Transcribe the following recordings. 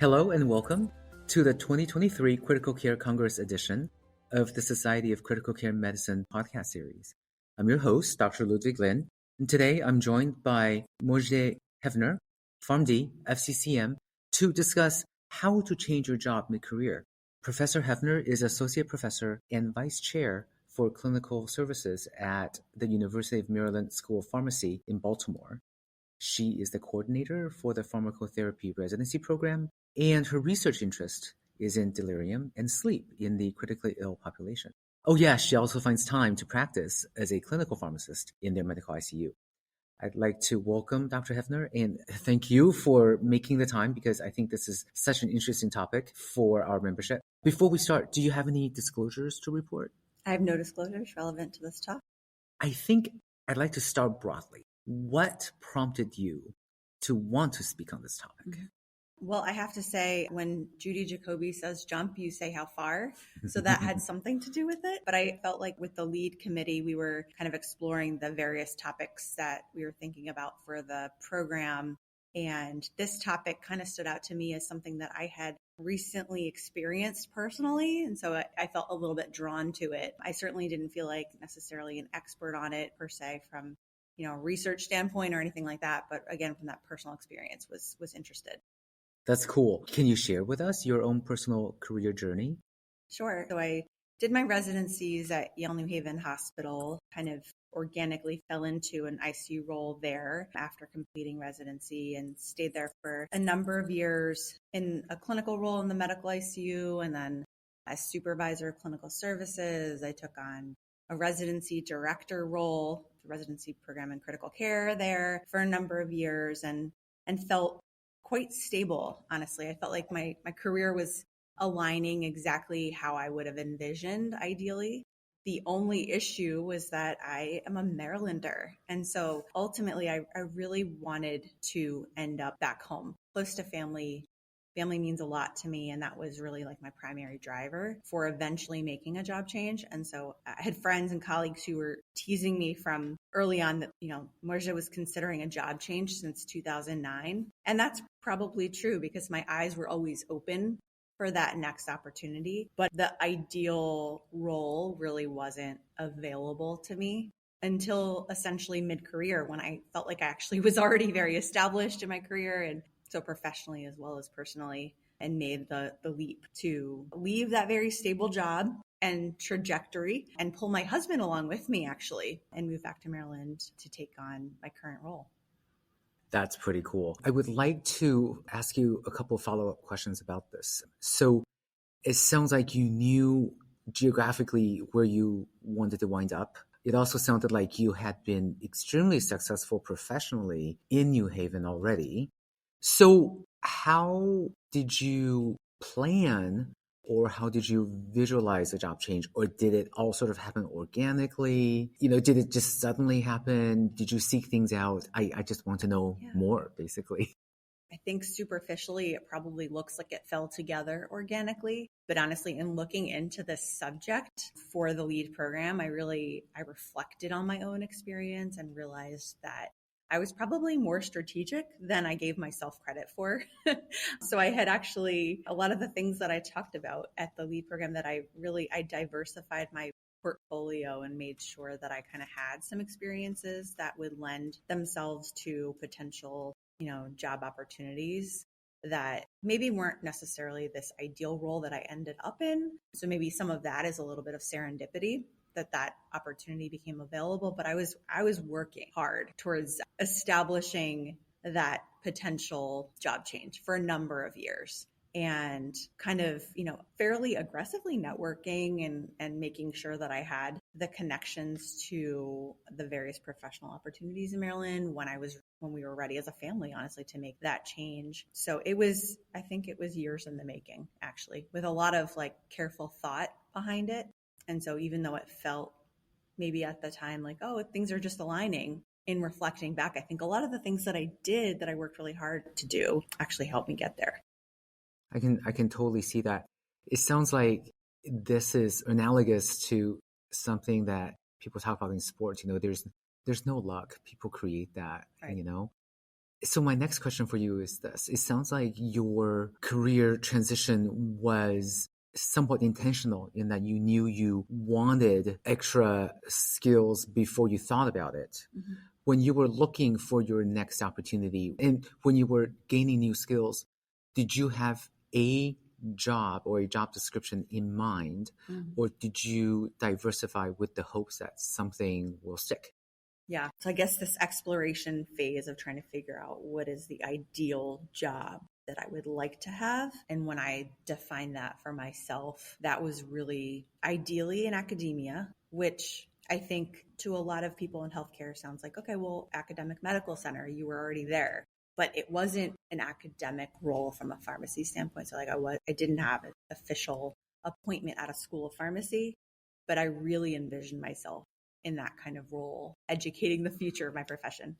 Hello and welcome to the 2023 Critical Care Congress edition of the Society of Critical Care Medicine podcast series. I'm your host, Dr. Ludwig Lin, and today I'm joined by Mojdeh Heavner, PharmD, FCCM, to discuss how to change your job mid-career. Professor Heavner is Associate Professor and Vice Chair for Clinical Services at the University of Maryland School of Pharmacy in Baltimore. She is the coordinator for the pharmacotherapy residency program, and her research interest is in delirium and sleep in the critically ill population. Oh yeah, she also finds time to practice as a clinical pharmacist in their medical ICU. I'd like to welcome Dr. Heavner and thank you for making the time because I think this is such an interesting topic for our membership. Before we start, do you have any disclosures to report? I have no disclosures relevant to this topic. I think I'd like to start broadly. What prompted you to want to speak on this topic? Well, I have to say, when Judy Jacoby says jump, you say how far. So that had something to do with it. But I felt like with the lead committee, we were kind of exploring the various topics that we were thinking about for the program. And this topic kind of stood out to me as something that I had recently experienced personally. And so I felt a little bit drawn to it. I certainly didn't feel like necessarily an expert on it per se from, research standpoint or anything like that. But again, from that personal experience was interested. That's cool. Can you share with us your own personal career journey? Sure. So I did my residencies at Yale New Haven Hospital, kind of organically fell into an ICU role there after completing residency and stayed there for a number of years in a clinical role in the medical ICU. And then as supervisor of clinical services, I took on a residency director role, the residency program in critical care there for a number of years and felt quite stable, honestly. I felt like my career was aligning exactly how I would have envisioned ideally. The only issue was that I am a Marylander. And so ultimately, I really wanted to end up back home, close to family. Family means a lot to me. And that was really like my primary driver for eventually making a job change. And so I had friends and colleagues who were teasing me from early on that, Mojdeh was considering a job change since 2009. And that's probably true because my eyes were always open for that next opportunity. But the ideal role really wasn't available to me until essentially mid-career when I felt like I actually was already very established in my career and so professionally as well as personally, and made the leap to leave that very stable job and trajectory and pull my husband along with me actually and move back to Maryland to take on my current role. That's pretty cool. I would like to ask you a couple of follow-up questions about this. So it sounds like you knew geographically where you wanted to wind up. It also sounded like you had been extremely successful professionally in New Haven already. So how did you plan or how did you visualize a job change? Or did it all sort of happen organically? Did it just suddenly happen? Did you seek things out? I just want to know more, basically. I think superficially, it probably looks like it fell together organically. But honestly, in looking into this subject for the lead program, I reflected on my own experience and realized that I was probably more strategic than I gave myself credit for. So I had actually, a lot of the things that I talked about at the lead program that I diversified my portfolio and made sure that I kind of had some experiences that would lend themselves to potential, job opportunities that maybe weren't necessarily this ideal role that I ended up in. So maybe some of that is a little bit of serendipity that opportunity became available, but I was working hard towards establishing that potential job change for a number of years and kind of, fairly aggressively networking and making sure that I had the connections to the various professional opportunities in Maryland when we were ready as a family, honestly, to make that change. So I think it was years in the making, actually, with a lot of careful thought behind it. And so even though it felt maybe at the time like, oh, things are just aligning, in reflecting back, I think a lot of the things that I did that I worked really hard to do actually helped me get there. I can totally see that. It sounds like this is analogous to something that people talk about in sports. There's no luck. People create that, right. So my next question for you is this. It sounds like your career transition was somewhat intentional in that you knew you wanted extra skills before you thought about it. Mm-hmm. When you were looking for your next opportunity and when you were gaining new skills, did you have a job or a job description in mind, or did you diversify with the hopes that something will stick? Yeah. So I guess this exploration phase of trying to figure out what is the ideal job that I would like to have. And when I defined that for myself, that was really ideally in academia, which I think to a lot of people in healthcare sounds like, okay, well, academic medical center, you were already there. But it wasn't an academic role from a pharmacy standpoint. So like I didn't have an official appointment at a school of pharmacy, but I really envisioned myself in that kind of role, educating the future of my profession.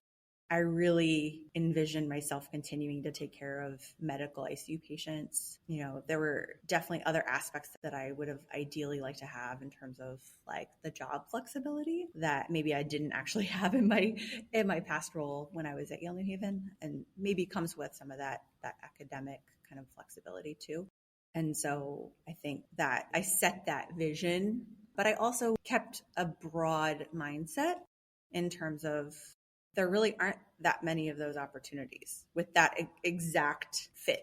I really envisioned myself continuing to take care of medical ICU patients. You know, there were definitely other aspects that I would have ideally liked to have in terms of like the job flexibility that maybe I didn't actually have in my past role when I was at Yale New Haven, and maybe comes with some of that academic kind of flexibility too. And so I think that I set that vision, but I also kept a broad mindset in terms of there really aren't that many of those opportunities with that exact fit,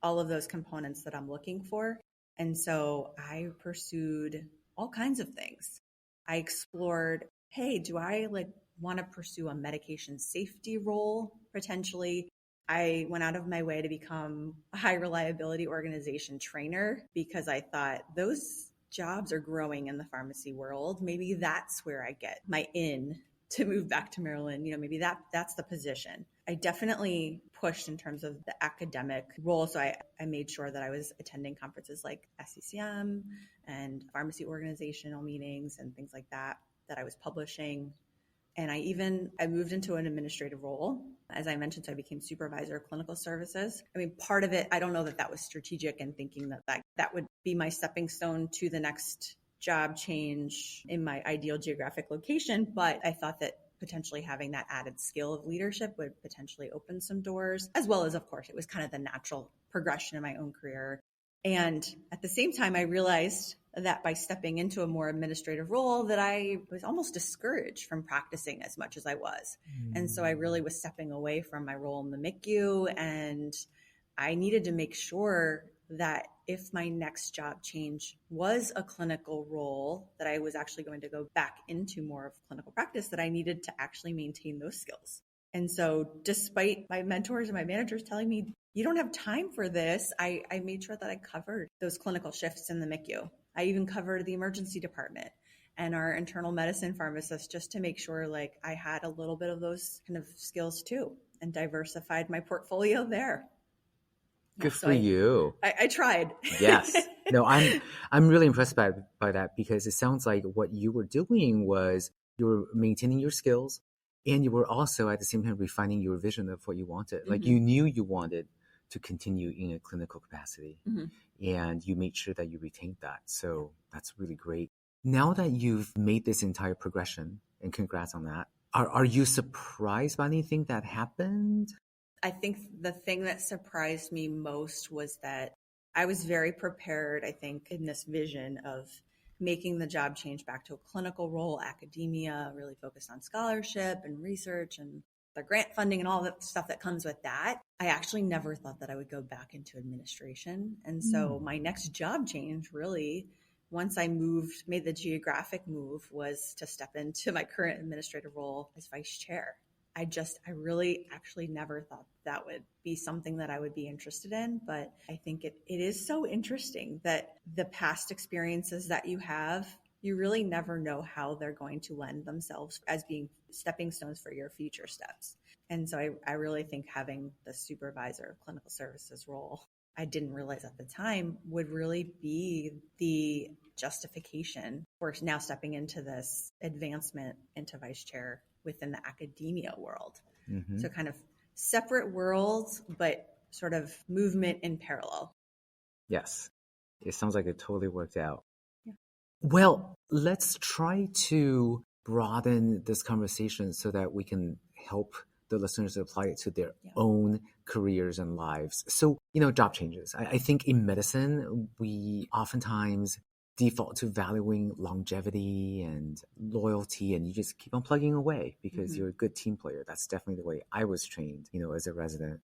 all of those components that I'm looking for. And so I pursued all kinds of things. I explored, hey, do I want to pursue a medication safety role potentially? I went out of my way to become a high reliability organization trainer because I thought those jobs are growing in the pharmacy world. Maybe that's where I get my in to move back to Maryland. You know, maybe that's the position. I definitely pushed in terms of the academic role. So I made sure that I was attending conferences like SCCM and pharmacy organizational meetings and things like that I was publishing. And I moved into an administrative role. As I mentioned, so I became supervisor of clinical services. I mean, part of it, I don't know that was strategic and thinking that would be my stepping stone to the next job change in my ideal geographic location. But I thought that potentially having that added skill of leadership would potentially open some doors, as well as, of course, it was kind of the natural progression in my own career. And at the same time, I realized that by stepping into a more administrative role that I was almost discouraged from practicing as much as I was. And so I really was stepping away from my role in the MICU, and I needed to make sure that if my next job change was a clinical role, that I was actually going to go back into more of clinical practice, that I needed to actually maintain those skills. And so despite my mentors and my managers telling me, you don't have time for this, I made sure that I covered those clinical shifts in the MICU. I even covered the emergency department and our internal medicine pharmacist just to make sure like I had a little bit of those kind of skills too, and diversified my portfolio there. Good for you. I tried. Yes. No, I'm really impressed by that, because it sounds like what you were doing was you were maintaining your skills, and you were also at the same time refining your vision of what you wanted. Like you knew you wanted to continue in a clinical capacity, and you made sure that you retained that. So that's really great. Now that you've made this entire progression, and congrats on that, are you surprised by anything that happened? I think the thing that surprised me most was that I was very prepared, I think, in this vision of making the job change back to a clinical role, academia, really focused on scholarship and research and the grant funding and all the stuff that comes with that. I actually never thought that I would go back into administration. And so my next job change really, once I made the geographic move, was to step into my current administrative role as vice chair. I really actually never thought that would be something that I would be interested in. But I think it is so interesting that the past experiences that you have, you really never know how they're going to lend themselves as being stepping stones for your future steps. And so I really think having the supervisor of clinical services role, I didn't realize at the time, would really be the justification for now stepping into this advancement into vice chair within the academia world. So kind of separate worlds, but sort of movement in parallel. Yes. It sounds like it totally worked out. Yeah. Well, let's try to broaden this conversation so that we can help the listeners to apply it to their own careers and lives. So, job changes. I think in medicine, we oftentimes default to valuing longevity and loyalty, and you just keep on plugging away because you're a good team player. That's definitely the way I was trained, as a resident.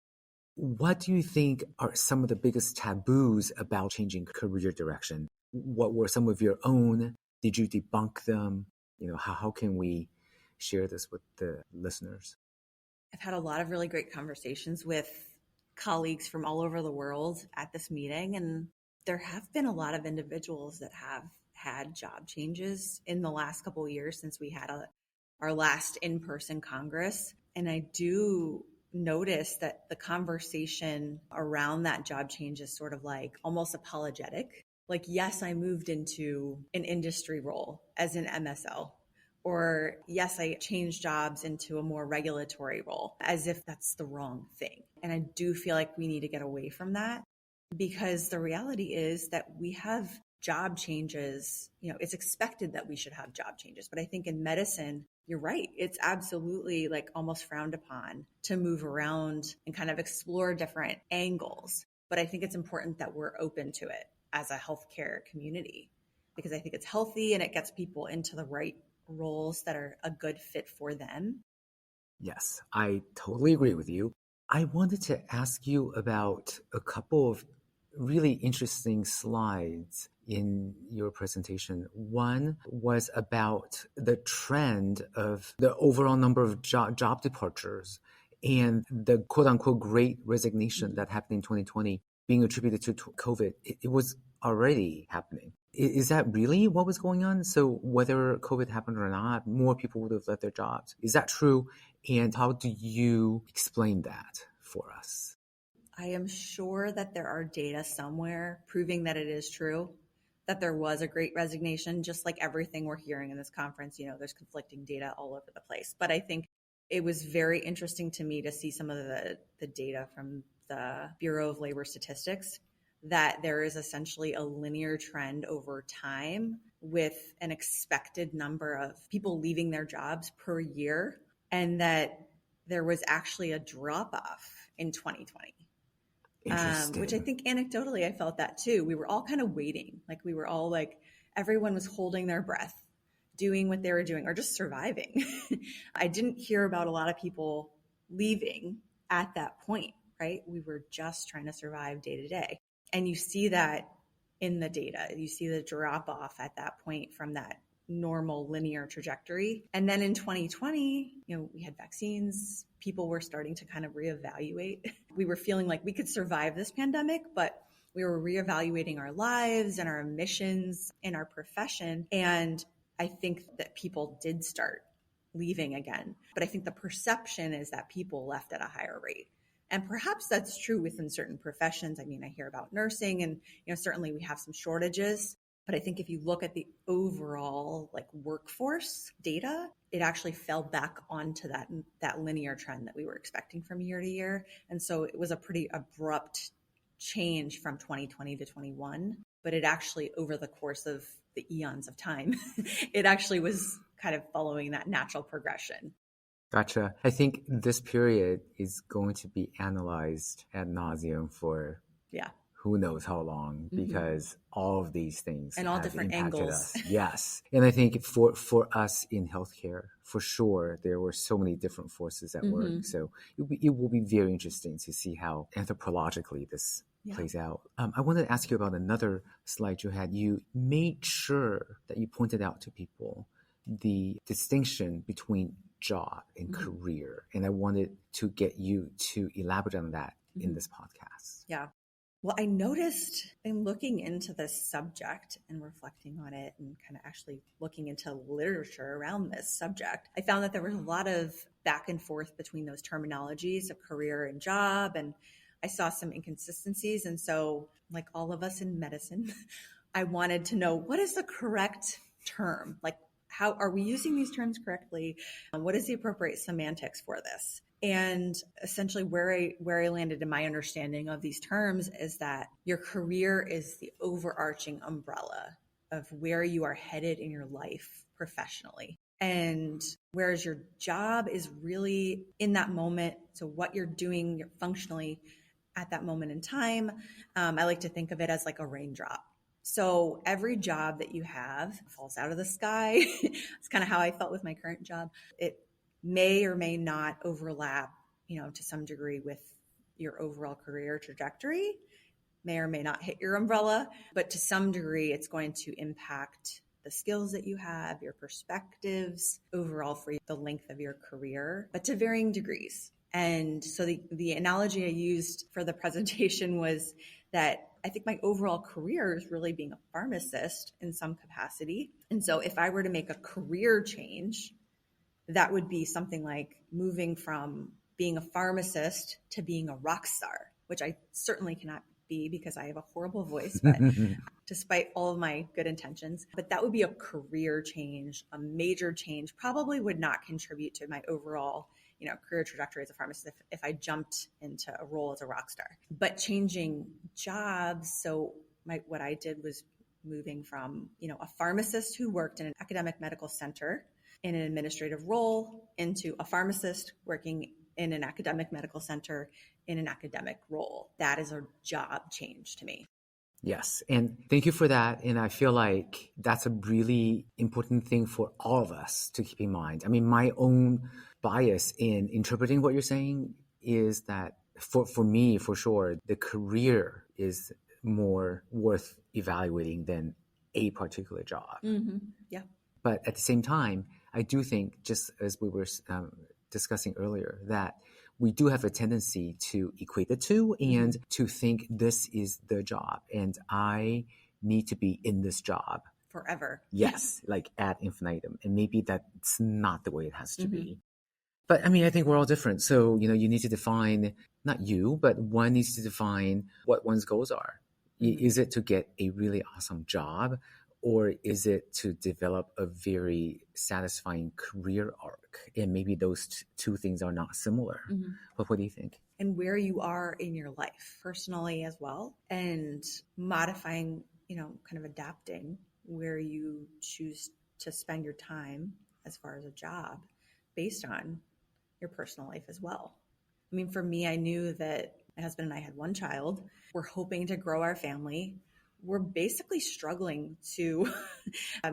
What do you think are some of the biggest taboos about changing career direction? What were some of your own? Did you debunk them? How can we share this with the listeners? I've had a lot of really great conversations with colleagues from all over the world at this meeting, and there have been a lot of individuals that have had job changes in the last couple of years since we had our last in-person Congress. And I do notice that the conversation around that job change is sort of like almost apologetic. Like, yes, I moved into an industry role as an MSL. Or yes, I changed jobs into a more regulatory role, as if that's the wrong thing. And I do feel like we need to get away from that, because the reality is that we have job changes. It's expected that we should have job changes. But I think in medicine, you're right. It's absolutely like almost frowned upon to move around and kind of explore different angles. But I think it's important that we're open to it as a healthcare community, because I think it's healthy and it gets people into the right roles that are a good fit for them. Yes, I totally agree with you. I wanted to ask you about a couple of really interesting slides in your presentation. One was about the trend of the overall number of job departures and the quote-unquote great resignation that happened in 2020 being attributed to COVID. It was already happening. Is that really what was going on? So whether COVID happened or not, more people would have left their jobs. Is that true? And how do you explain that for us? I am sure that there are data somewhere proving that it is true, that there was a great resignation, just like everything we're hearing in this conference. There's conflicting data all over the place. But I think it was very interesting to me to see some of the data from the Bureau of Labor Statistics, that there is essentially a linear trend over time with an expected number of people leaving their jobs per year, and that there was actually a drop-off in 2020. Which I think anecdotally, I felt that too. We were all kind of waiting. Like we were all like, everyone was holding their breath, doing what they were doing, or just surviving. I didn't hear about a lot of people leaving at that point, right? We were just trying to survive day to day. And you see that in the data. You see the drop off at that point from that normal linear trajectory. And then in 2020, we had vaccines. People were starting to kind of reevaluate. We were feeling like we could survive this pandemic, but we were reevaluating our lives and our missions in our profession. And I think that people did start leaving again. But I think the perception is that people left at a higher rate. And perhaps that's true within certain professions. I mean, I hear about nursing and, certainly we have some shortages. But I think if you look at the overall workforce data, it actually fell back onto that linear trend that we were expecting from year to year. And so it was a pretty abrupt change from 2020 to 21. But it actually, over the course of the eons of time, it actually was kind of following that natural progression. Gotcha. I think this period is going to be analyzed ad nauseum for who knows how long, because all of these things and all different impacted angles. Us. Yes. And I think for us in healthcare, for sure, there were so many different forces at work. So it will be very interesting to see how anthropologically this plays out. I wanted to ask you about another slide you had. You made sure that you pointed out to people the distinction between job and career. And I wanted to get you to elaborate on that in this podcast. Yeah. Well, I noticed in looking into this subject and reflecting on it and kind of actually looking into literature around this subject, I found that there was a lot of back and forth between those terminologies of career and job. And I saw some inconsistencies. And so, like all of us in medicine, I wanted to know, what is the correct term? How are we using these terms correctly? What is the appropriate semantics for this? And essentially where I landed in my understanding of these terms is that your career is the overarching umbrella of where you are headed in your life professionally. And whereas your job is really in that moment, so what you're doing functionally at that moment in time, I like to think of it as like a raindrop. So every job that you have falls out of the sky. It's kind of how I felt with my current job. It may or may not overlap, to some degree with your overall career trajectory, may or may not hit your umbrella, but to some degree, it's going to impact the skills that you have, your perspectives overall for the length of your career, but to varying degrees. And so the analogy I used for the presentation was that I think my overall career is really being a pharmacist in some capacity. And so if I were to make a career change, that would be something like moving from being a pharmacist to being a rock star, which I certainly cannot be because I have a horrible voice, but despite all of my good intentions. But that would be a career change, a major change, probably would not contribute to my overall career trajectory as a pharmacist if I jumped into a role as a rock star. But changing jobs, so what I did was moving from a pharmacist who worked in an academic medical center in an administrative role into a pharmacist working in an academic medical center in an academic role. That is a job change to me. Yes. And thank you for that. And I feel like that's a really important thing for all of us to keep in mind. I mean, my own bias in interpreting what you're saying is that for me, for sure, the career is more worth evaluating than a particular job. Mm-hmm. Yeah. But at the same time, I do think, just as we were discussing earlier, that we do have a tendency to equate the two and to think this is the job and I need to be in this job forever. Yes, like ad infinitum. And maybe that's not the way it has to be. But I mean, I think we're all different. So, you need to define, not you, but one needs to define what one's goals are. Is it to get a really awesome job? Or is it to develop a very satisfying career arc? And maybe those two things are not similar. But what do you think? And where you are in your life, personally as well, and modifying, kind of adapting where you choose to spend your time as far as a job based on your personal life as well. I mean, for me, I knew that my husband and I had one child. We're hoping to grow our family. We're basically struggling to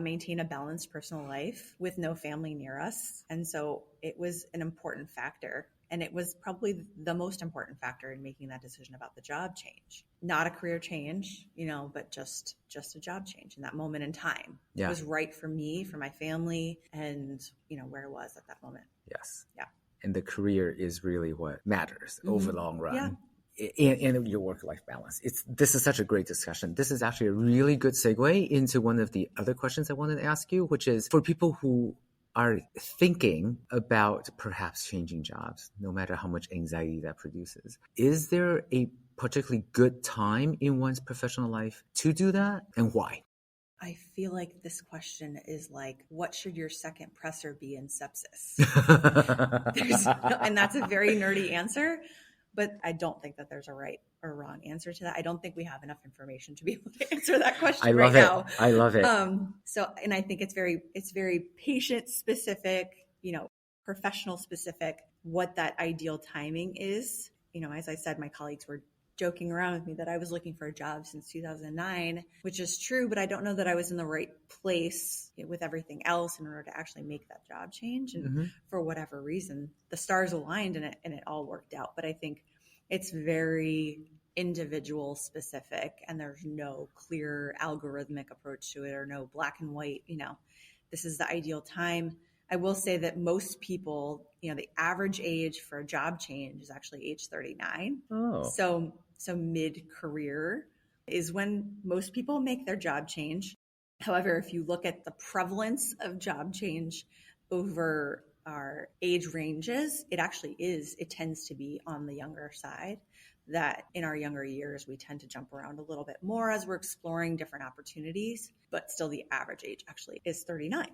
maintain a balanced personal life with no family near us. And so it was an important factor. And it was probably the most important factor in making that decision about the job change. Not a career change, but just a job change in that moment in time. Yeah. It was right for me, for my family, and, where it was at that moment. Yes. Yeah. And the career is really what matters over the long run. Yeah. And your work-life balance. This is such a great discussion. This is actually a really good segue into one of the other questions I wanted to ask you, which is for people who are thinking about perhaps changing jobs, no matter how much anxiety that produces. Is there a particularly good time in one's professional life to do that, and why? I feel like this question is like, what should your second presser be in sepsis? And that's a very nerdy answer. But I don't think that there's a right or wrong answer to that. I don't think we have enough information to be able to answer that question right now. I love it. And I think it's very patient specific, professional specific, what that ideal timing is. As I said, my colleagues were joking around with me that I was looking for a job since 2009, which is true, but I don't know that I was in the right place with everything else in order to actually make that job change. And for whatever reason, the stars aligned and it all worked out. But I think it's very individual specific and there's no clear algorithmic approach to it or no black and white, this is the ideal time. I will say that most people, the average age for a job change is actually age 39. Oh. So mid-career is when most people make their job change. However, if you look at the prevalence of job change over our age ranges, it tends to be on the younger side. That in our younger years, we tend to jump around a little bit more as we're exploring different opportunities, but still the average age actually is 39.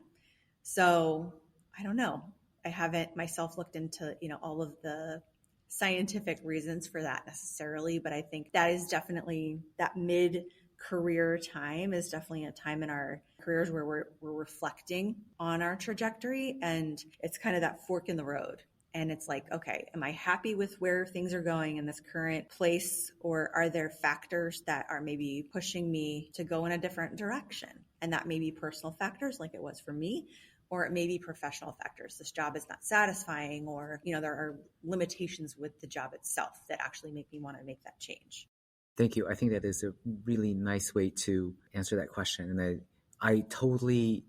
So I don't know. I haven't myself looked into, all of the scientific reasons for that necessarily, but I think that is definitely that mid career time is definitely a time in our careers where we're reflecting on our trajectory, and it's kind of that fork in the road. And it's like, okay, am I happy with where things are going in this current place? Or are there factors that are maybe pushing me to go in a different direction? And that may be personal factors like it was for me, or it may be professional factors. This job is not satisfying, or, there are limitations with the job itself that actually make me want to make that change. Thank you. I think that is a really nice way to answer that question. And I totally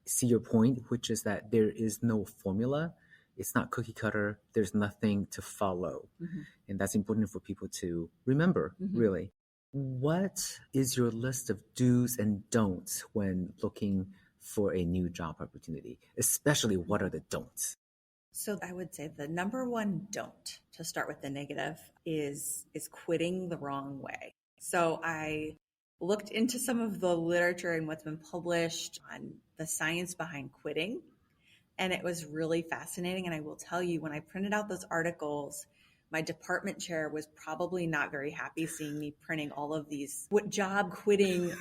see your point, which is that there is no formula. It's not cookie cutter. There's nothing to follow. Mm-hmm. And that's important for people to remember, really. What is your list of do's and don'ts when looking for a new job opportunity? Especially, what are the don'ts? So I would say the number one don't, to start with the negative, is quitting the wrong way. So I looked into some of the literature and what's been published on the science behind quitting, and it was really fascinating. And I will tell you, when I printed out those articles, my department chair was probably not very happy seeing me printing all of these job quitting,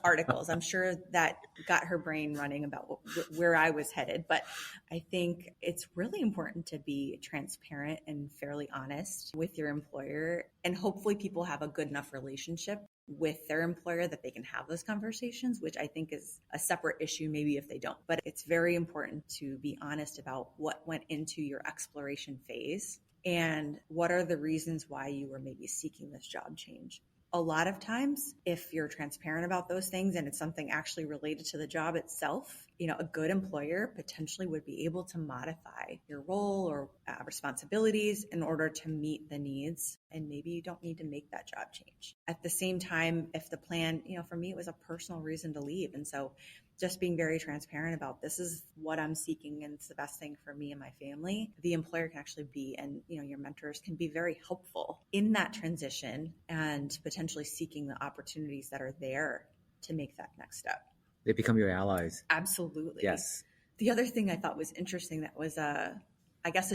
articles. I'm sure that got her brain running about where I was headed. But I think it's really important to be transparent and fairly honest with your employer. And hopefully people have a good enough relationship with their employer that they can have those conversations, which I think is a separate issue maybe if they don't. But it's very important to be honest about what went into your exploration phase and what are the reasons why you were maybe seeking this job change. A lot of times, if you're transparent about those things and it's something actually related to the job itself, a good employer potentially would be able to modify your role or responsibilities in order to meet the needs. And maybe you don't need to make that job change. At the same time, if the plan, for me, it was a personal reason to leave. And so just being very transparent about this is what I'm seeking and it's the best thing for me and my family. The employer can actually be, and your mentors can be very helpful in that transition and potentially seeking the opportunities that are there to make that next step. They become your allies. Absolutely. Yes. The other thing I thought was interesting that was a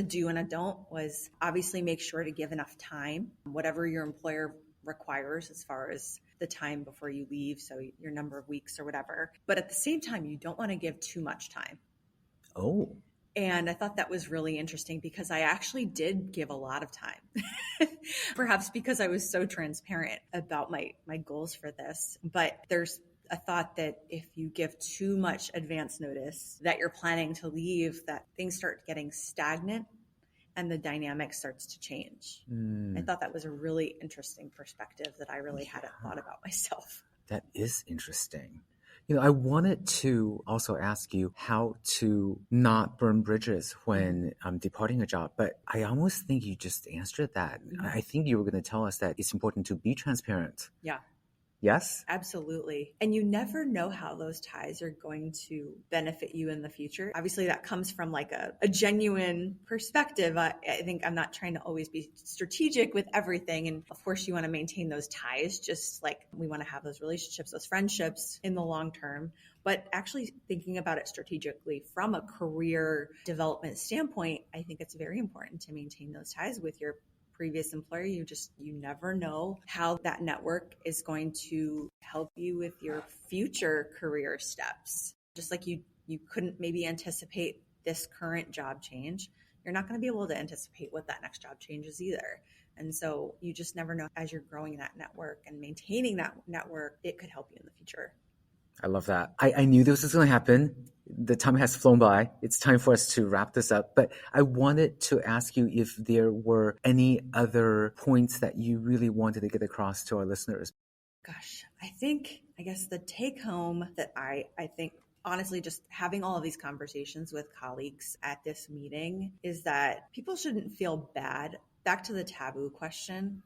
do and a don't was obviously make sure to give enough time, whatever your employer requires as far as the time before you leave, so your number of weeks or whatever. But at the same time, you don't want to give too much time. Oh. And I thought that was really interesting because I actually did give a lot of time, perhaps because I was so transparent about my goals for this. But there's a thought that if you give too much advance notice that you're planning to leave, that things start getting stagnant and the dynamic starts to change. I thought that was a really interesting perspective that I really hadn't thought about myself. That is interesting. I wanted to also ask you how to not burn bridges when departing a job, but I almost think you just answered that. I think you were going to tell us that it's important to be transparent. Yeah. Yes? Absolutely. And you never know how those ties are going to benefit you in the future. Obviously, that comes from like a genuine perspective. I think I'm not trying to always be strategic with everything. And of course, you want to maintain those ties, just like we want to have those relationships, those friendships in the long term. But actually thinking about it strategically from a career development standpoint, I think it's very important to maintain those ties with your previous employer. You never know how that network is going to help you with your future career steps. Just like you couldn't maybe anticipate this current job change, you're not going to be able to anticipate what that next job change is either. And so you just never know. As you're growing that network and maintaining that network, it could help you in the future. I love that. I knew this was going to happen. The time has flown by. It's time for us to wrap this up. But I wanted to ask you if there were any other points that you really wanted to get across to our listeners. Gosh, I guess the take home that I think, honestly, just having all of these conversations with colleagues at this meeting is that people shouldn't feel bad. Back to the taboo question.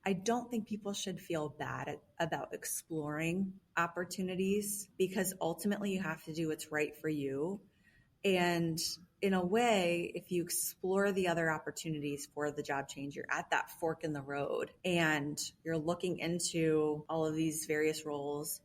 I don't think people should feel bad about exploring opportunities because ultimately you have to do what's right for you. And in a way, if you explore the other opportunities for the job change, you're at that fork in the road and you're looking into all of these various roles.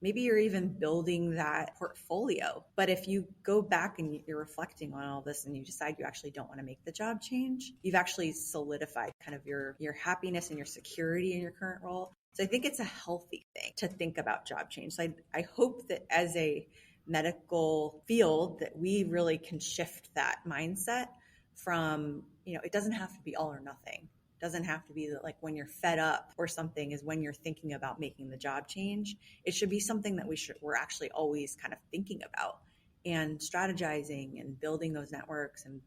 Maybe you're even building that portfolio. But if you go back and you're reflecting on all this and you decide you actually don't want to make the job change, you've actually solidified kind of your happiness and your security in your current role. So I think it's a healthy thing to think about job change. So I hope that as a medical field that we really can shift that mindset from, it doesn't have to be all or nothing. It doesn't have to be that like when you're fed up or something is when you're thinking about making the job change. It should be something that we're actually always kind of thinking about and strategizing and building those networks and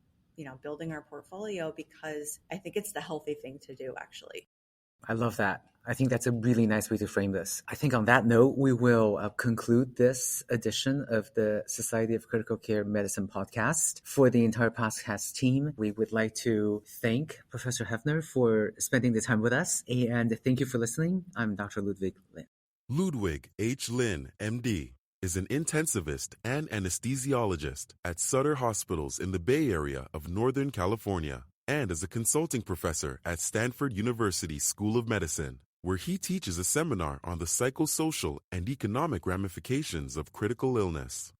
building our portfolio, because I think it's the healthy thing to do, actually. I love that. I think that's a really nice way to frame this. I think on that note, we will conclude this edition of the Society of Critical Care Medicine podcast. For the entire podcast team, we would like to thank Professor Heavner for spending the time with us. And thank you for listening. I'm Dr. Ludwig Lin. Ludwig H. Lin, MD, is an intensivist and anesthesiologist at Sutter Hospitals in the Bay Area of Northern California, and is a consulting professor at Stanford University School of Medicine, where he teaches a seminar on the psychosocial and economic ramifications of critical illness.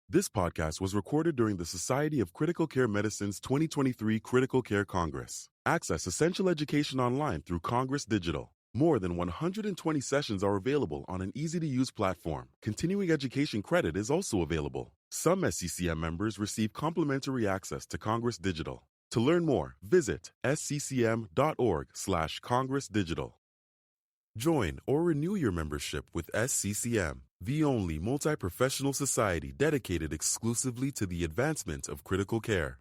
This podcast was recorded during the Society of Critical Care Medicine's 2023 Critical Care Congress. Access essential education online through Congress Digital. More than 120 sessions are available on an easy-to-use platform. Continuing education credit is also available. Some SCCM members receive complimentary access to Congress Digital. To learn more, visit sccm.org/congressdigital. Join or renew your membership with SCCM, the only multi-professional society dedicated exclusively to the advancement of critical care.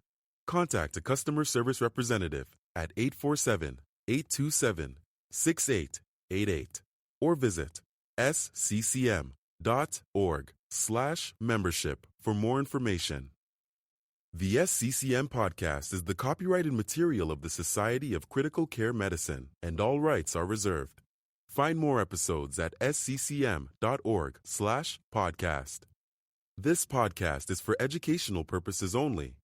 Contact a customer service representative at 847-827-6888 or visit sccm.org/membership for more information. The SCCM podcast is the copyrighted material of the Society of Critical Care Medicine, and all rights are reserved. Find more episodes at sccm.org/podcast. This podcast is for educational purposes only.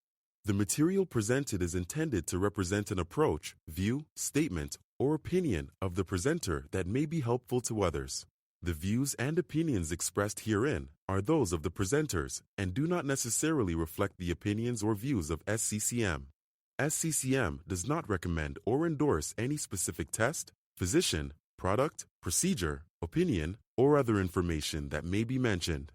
The material presented is intended to represent an approach, view, statement, or opinion of the presenter that may be helpful to others. The views and opinions expressed herein are those of the presenters and do not necessarily reflect the opinions or views of SCCM. SCCM does not recommend or endorse any specific test, physician, product, procedure, opinion, or other information that may be mentioned.